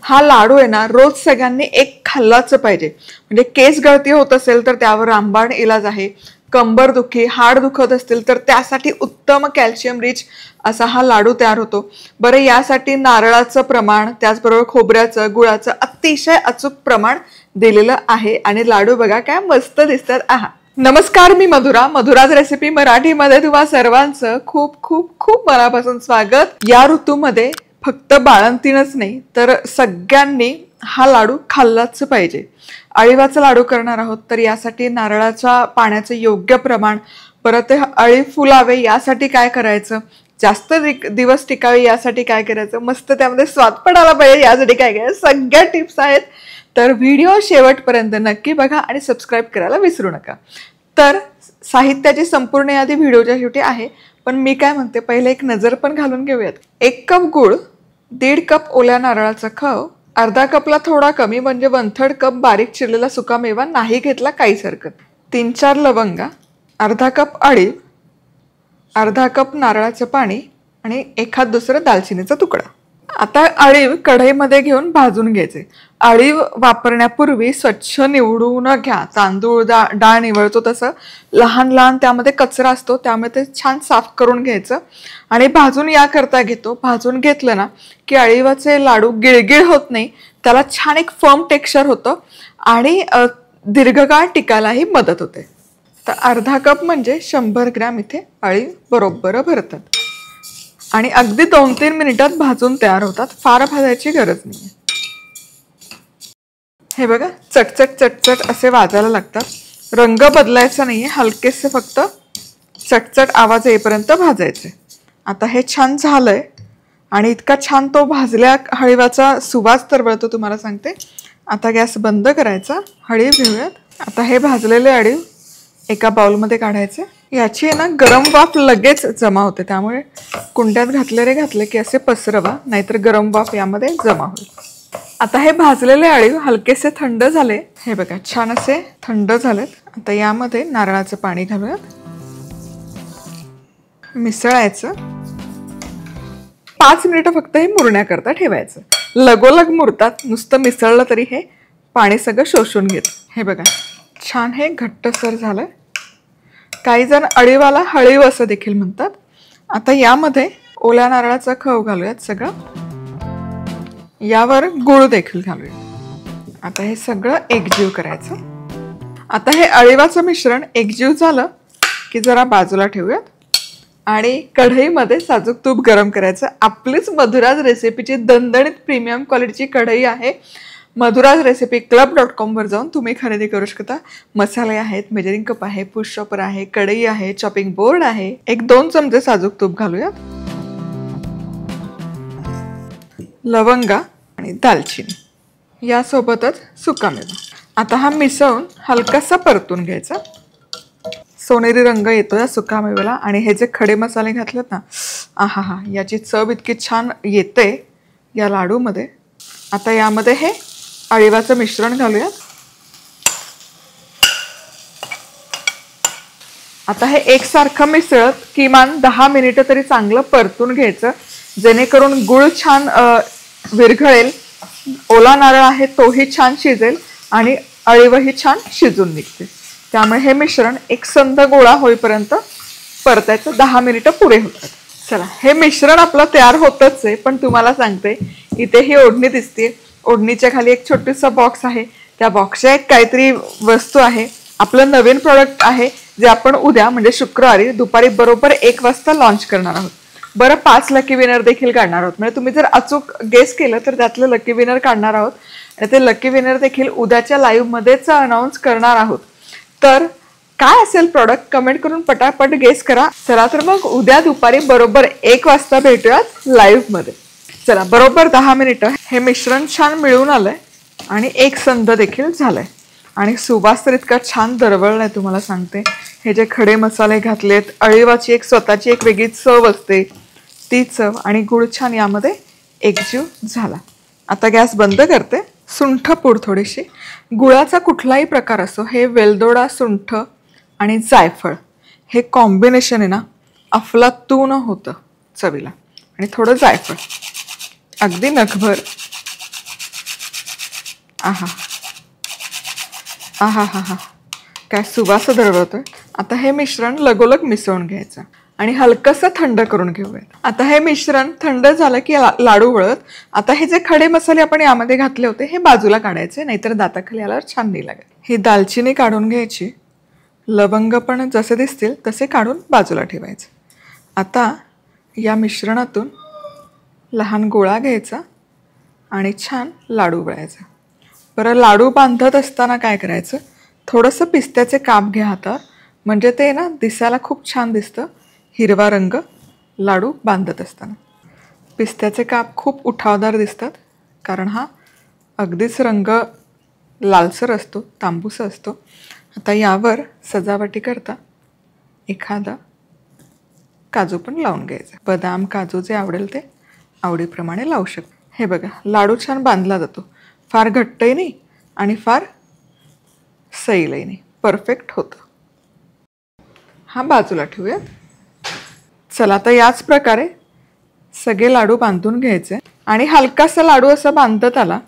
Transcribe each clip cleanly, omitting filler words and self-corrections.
हा लाडू आहे ना रोज सगळ्यांनी एक खाल्लाच पाहिजे. म्हणजे केस गळती होत असेल तर त्यावर रामबाण इलाज आहे. कंबर दुखी, हाड दुखत असतील तर त्यासाठी उत्तम कॅल्शियम रिच असा हा लाडू तयार होतो. बरं, यासाठी नारळाचं प्रमाण, त्याचबरोबर खोबऱ्याचं, गुळाचं अतिशय अचूक प्रमाण दिलेलं आहे. आणि लाडू बघा काय मस्त दिसतात. नमस्कार, मी मधुराज रेसिपी मराठीमध्ये तुम्हा सर्वांचं खूप खूप खूप मनापासून स्वागत. या ऋतूमध्ये फक्त बाळंतीणच नाही तर सगळ्यांनी हा लाडू खाल्लाच पाहिजे. अळीवाचा लाडू करणार आहोत तर यासाठी नारळाच्या पाण्याचं योग्य प्रमाण, परत अळी फुलावे यासाठी काय करायचं, जास्त दिवस टिकावे यासाठी काय करायचं, मस्त त्यामध्ये स्वाद पण आला पाहिजे यासाठी काय करायचं, सगळ्या टिप्स आहेत. तर व्हिडिओ शेवटपर्यंत नक्की बघा आणि सबस्क्राईब करायला विसरू नका. तर साहित्याची संपूर्ण यादी व्हिडिओच्या शेवटी आहे, पण मी काय म्हणते पहिले एक नजर पण घालून घेऊयात. 1 कप गूळ, 1.5 कप ओल्या नारळाचा खव, अर्धा कपला थोडा कमी म्हणजे 1/3 कप बारीक चिरलेला सुकामेवा, नाही घेतला काहीच हरकत, 3-4 लवंगा, अर्धा कप अळीव, अर्धा कप नारळाचं पाणी आणि एखाद दुसरं दालचिनीचा तुकडा. आता अळीव कढईमध्ये घेऊन भाजून घ्यायचे. अळीव वापरण्यापूर्वी स्वच्छ निवडून घ्या. तांदूळ डाळ निवळतो तसं लहान लहान त्यामध्ये कचरा असतो, त्यामुळे ते छान साफ करून घ्यायचं आणि भाजून याकरता घेतो. भाजून घेतलं ना की अळीवाचे लाडू गिळगिळ होत नाही, त्याला छान एक फर्म टेक्स्चर होतं आणि दीर्घकाळ टिकायलाही मदत होते. तर अर्धा कप म्हणजे 100 ग्रॅम इथे अळीव बरोबर भरतात आणि अगदी 2-3 मिनिटात भाजून तयार होतात. फार भाजायची गरज नाही. हे बघा, चटचट चटचट असे वाजायला लागतात. रंग बदलायचा नाहीये, हलकेसे फक्त चटचट आवाज येईपर्यंत भाजायचे. आता हे छान झालंय आणि इतका छान तो भाजल्या हळीवाचा सुवास तरवळतो तुम्हाला सांगते. आता गॅस बंद करायचा, हळीव घेऊयात. आता हे भाजलेले अळीव एका बाउलमध्ये काढायचे. याची आहे ना गरम वाफ लगेच जमा होते, त्यामुळे कुंड्यात घातले की असे पसरवा, नाहीतर गरम वाफ यामध्ये जमा होईल. आता हे भाजलेले अळीव हलकेसे थंड झाले. हे बघा छान असे थंड झालेत. आता यामध्ये नारळाचं पाणी घालूयात, मिसळायचं. 5 मिनिटं फक्त हे मुरण्याकरता ठेवायचं. लगोलग मुरतात, नुसतं मिसळलं तरी हे पाणी सगळं शोषून घेत. हे बघा छान हे घट्टसर झालंय. काही जण अळीवाला हळीव असं देखील म्हणतात. आता यामध्ये ओल्या नारळाचा खव घालूयात सगळं, यावर गुळ देखील घालूयात. आता हे सगळं एकजीव करायचं. आता हे अळीवाचं मिश्रण एकजीव झालं की जरा बाजूला ठेवूयात आणि कढईमध्ये साजूक तूप गरम करायचं. आपलीच मधुराज रेसिपीची दणदणीत प्रीमियम क्वालिटीची कढई आहे. मधुराज रेसिपी club.com वर जाऊन तुम्ही खरेदी करू शकता. मसाले आहेत, मेजरिंग कप आहे, पुश चॉपर आहे, कढई आहे, चॉपिंग बोर्ड आहे. 1-2 चमचे साजूक तूप घालूयात, लवंगा आणि दालचिनी, यासोबतच सुकामेवा. आता हा मिसळून हलकासा परतून घ्यायचा. सोनेरी रंग येतो या सुकामेव्याला आणि हे जे खडे मसाले घातलेत ना, आहा, याची चव इतकी छान येते या लाडूमध्ये. आता यामध्ये हे अळीवाचं मिश्रण घालूयात. आता हे एकसारखं मिसळत किमान 10 मिनिटं तरी चांगलं परतून घ्यायचं, जेणेकरून गुळ छान विरघळेल, ओला नारळ आहे तोही छान शिजेल आणि अळीवही छान शिजून निघते. त्यामुळे हे मिश्रण एकसंध गोळा होईपर्यंत परतायचं. 10 मिनिटं पुरे होतात. चला, हे मिश्रण आपलं तयार होतच आहे, पण तुम्हाला सांगते इथे ही ओढणी दिसते. ओढणीच्या खाली एक छोटासा बॉक्स आहे, त्या बॉक्सच्या एक काहीतरी वस्तू आहे. आपलं नवीन प्रोडक्ट आहे जे आपण उद्या म्हणजे शुक्रवारी दुपारी बरोबर 1 वाजता लॉन्च करणार आहोत. बरं, 5 लकी विनर देखील काढणार आहोत. म्हणजे तुम्ही जर अचूक गेस केलं तर त्यातलं लकी विनर काढणार आहोत आणि ते लकी विनर देखील उद्याच्या लाईव्ह मध्येच अनाऊन्स करणार आहोत. तर काय असेल प्रॉडक्ट कमेंट करून पटापट गेस करा. चला तर मग उद्या दुपारी बरोबर 1 वाजता भेटूयात लाईव्ह मध्ये. चला, बरोबर 10 मिनिटं हे मिश्रण छान मिळून आलंय आणि एक संध देखील झालाय आणि सुवास तर इतका छान दरवळलाय तुम्हाला सांगते. हे जे खडे मसाले घातलेत, अळीवाची एक स्वतःची एक वेगळी चव असते, ती चव आणि गुळ छान यामध्ये एकजीव झाला. आता गॅस बंद करते. सुंठ पूड थोडीशी, गुळाचा कुठलाही प्रकार असो, हे वेलदोडा, सुंठ आणि जायफळ हे कॉम्बिनेशन आहे ना अफलातून होतं चवीला. आणि थोडं जायफळ अगदी नखभर आहा आहा हा हा, काय सुवास दरवळतोय. आता हे मिश्रण लगोलग मिसळून घ्यायचं आणि हलकंसं थंड करून घेऊयात. आता हे मिश्रण थंड झालं की लाडू वळत. आता हे जे खडे मसाले आपण यामध्ये घातले होते हे बाजूला काढायचे, नाहीतर दाताखाली आल्यावर छान नाही लागेल. ही दालचिनी काढून घ्यायची, लवंग पण जसे दिसतील तसे काढून बाजूला ठेवायचे. आता या मिश्रणातून लहान गोळा घ्यायचा आणि छान लाडू वळायचा. बरं, लाडू बांधत असताना काय करायचं, थोडंसं पिस्त्याचे काप घ्या हातात, म्हणजे ते ना दिसायला खूप छान दिसतं, हिरवा रंग लाडू बांधत असताना. पिस्त्याचे काप खूप उठावदार दिसतात कारण हा अगदीच रंग लालसर असतो, तांबूस असतो. आता यावर सजावटी करता एखादा काजू पण लावून घ्यायचा. बदाम काजू जे आवडेल ते आवडीप्रमाणे लावू शकतो. हे बघा, लाडू छान बांधला जातो, फार घट्टही नाही आणि फार सैलही नाही, परफेक्ट होतं. हा बाजूला ठेवूया. चला, आता याच प्रकारे सगळे लाडू बांधून घ्यायचे आणि हलकासा लाडू असा बांधत आला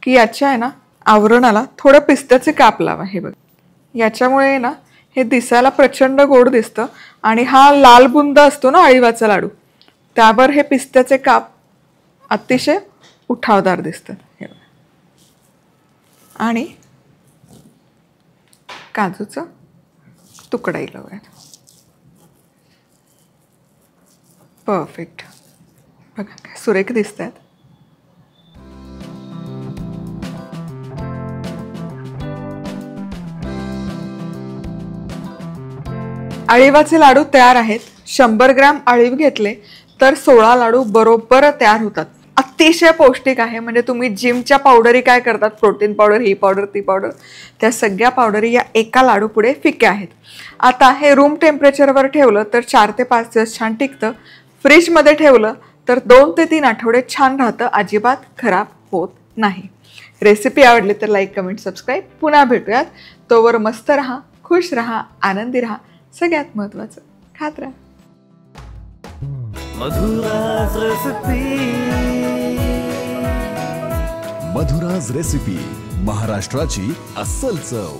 की याच्या आहे ना आवरणाला थोडं पिस्त्याचे काप लावा. हे बघ, याच्यामुळे ना हे दिसायला प्रचंड गोड दिसतं आणि हा लाल बुंद असतो ना अळीवाचा लाडू, त्यावर हे पिस्त्याचे काप अतिशय उठावदार दिसतात. हे बघ, आणि काजूचं तुकडाही लावूया. परफेक्ट, बघा काय सुरेख दिसत आहेत. अळीवाचे लाडू तयार आहेत. 100 ग्रॅम अळीव घेतले तर 16 लाडू बरोबर तयार होतात. अतिशय पौष्टिक आहे. म्हणजे तुम्ही जिमच्या पावडरी काय करतात, प्रोटीन पावडर, ही पावडर, ती पावडर, त्या सगळ्या पावडरी या एका लाडू पुढे फिक्या आहेत. आता हे रूम टेम्परेचरवर ठेवलं तर 4 ते 5 दिवस छान टिकतं. फ्रीजमध्ये ठेवलं तर 2 ते 3 आठवडे छान राहतं, अजिबात खराब होत नाही. रेसिपी आवडली तर लाईक, कमेंट, सबस्क्राईब. पुन्हा भेटूयात. तोवर मस्त राहा, खुश राहा, आनंदी राहा, सगळ्यात महत्त्वाचं खात राहा. मधुराज रेसिपी, महाराष्ट्राची अस्सल चव.